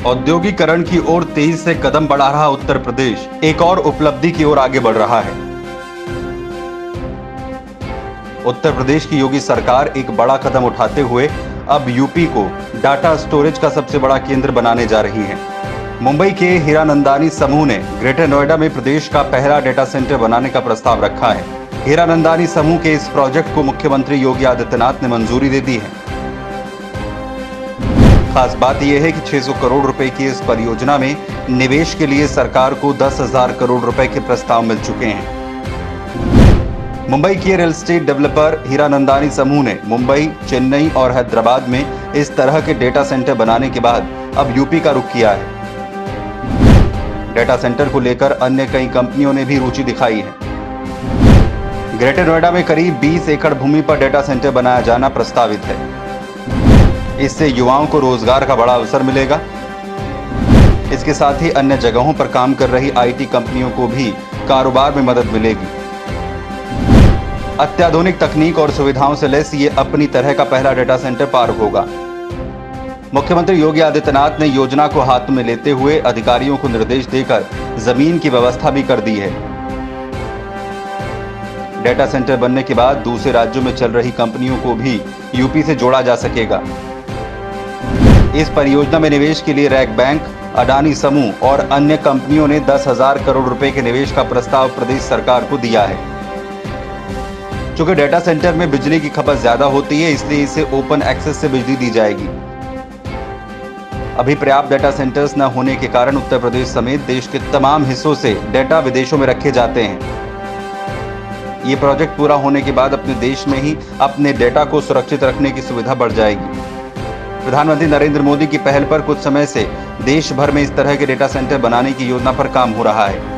औद्योगिकरण की ओर तेजी से कदम बढ़ा रहा उत्तर प्रदेश एक और उपलब्धि की ओर आगे बढ़ रहा है। उत्तर प्रदेश की योगी सरकार एक बड़ा कदम उठाते हुए अब यूपी को डाटा स्टोरेज का सबसे बड़ा केंद्र बनाने जा रही है। मुंबई के हीरानंदानी समूह ने ग्रेटर नोएडा में प्रदेश का पहला डेटा सेंटर बनाने का प्रस्ताव रखा है। हीरानंदानी समूह के इस प्रोजेक्ट को मुख्यमंत्री योगी आदित्यनाथ ने मंजूरी दे दी है। खास बात यह है कि 600 करोड़ रुपए की इस परियोजना में निवेश के लिए सरकार को 10,000 करोड़ रुपए के प्रस्ताव मिल चुके हैं। मुंबई के रियल एस्टेट डेवलपर हीरानंदानी समूह ने मुंबई, चेन्नई और हैदराबाद में इस तरह के डेटा सेंटर बनाने के बाद अब यूपी का रुख किया है। डेटा सेंटर को लेकर अन्य कई कंपनियों ने भी रुचि दिखाई है। ग्रेटर नोएडा में करीब 20 एकड़ भूमि पर डेटा सेंटर बनाया जाना प्रस्तावित है। इससे युवाओं को रोजगार का बड़ा अवसर मिलेगा। इसके साथ ही अन्य जगहों पर काम कर रही आईटी कंपनियों को भी कारोबार में मदद मिलेगी। अत्याधुनिक तकनीक और सुविधाओं से लैस ये अपनी तरह का पहला डेटा सेंटर पार्क होगा। मुख्यमंत्री योगी आदित्यनाथ ने योजना को हाथ में लेते हुए अधिकारियों को निर्देश देकर जमीन की व्यवस्था भी कर दी है। डेटा सेंटर बनने के बाद दूसरे राज्यों में चल रही कंपनियों को भी यूपी से जोड़ा जा सकेगा। इस परियोजना में निवेश के लिए रैक बैंक, अडानी समूह और अन्य कंपनियों ने 10,000 करोड़ रुपए के निवेश का प्रस्ताव प्रदेश सरकार को दिया है। चूंकि डेटा सेंटर में बिजली की खपत ज्यादा होती है, इसलिए इसे ओपन एक्सेस से बिजली दी जाएगी। अभी पर्याप्त डेटा सेंटर्स न होने के कारण उत्तर प्रदेश समेत देश के तमाम हिस्सों से डेटा विदेशों में रखे जाते हैं। ये प्रोजेक्ट पूरा होने के बाद अपने देश में ही अपने डेटा को सुरक्षित रखने की सुविधा बढ़ जाएगी। प्रधानमंत्री नरेंद्र मोदी की पहल पर कुछ समय से देश भर में इस तरह के डेटा सेंटर बनाने की योजना पर काम हो रहा है।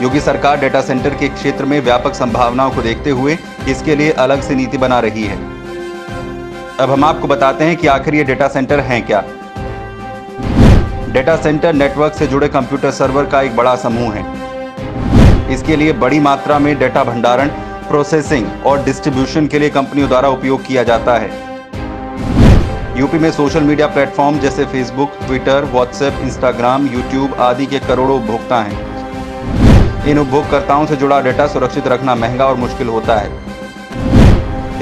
योगी सरकार डेटा सेंटर के क्षेत्र में व्यापक संभावनाओं को देखते हुए इसके लिए अलग से नीति बना रही है। अब हम आपको बताते हैं कि आखिर ये डेटा सेंटर हैं क्या। डेटा सेंटर नेटवर्क से जुड़े कंप्यूटर सर्वर का एक बड़ा समूह है। इसके लिए बड़ी मात्रा में डेटा भंडारण, प्रोसेसिंग और डिस्ट्रीब्यूशन के लिए कंपनियों द्वारा उपयोग किया जाता है। यूपी में सोशल मीडिया प्लेटफॉर्म जैसे Facebook, Twitter, WhatsApp, Instagram, YouTube आदि के करोड़ों उपभोक्ता हैं। इन उपभोक्ताओं से जुड़ा डेटा सुरक्षित रखना महंगा और मुश्किल होता है।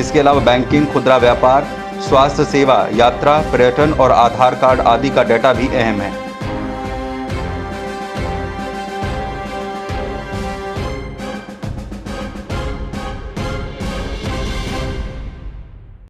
इसके अलावा बैंकिंग, खुदरा व्यापार, स्वास्थ्य सेवा, यात्रा, पर्यटन और आधार कार्ड आदि का डेटा भी अहम है।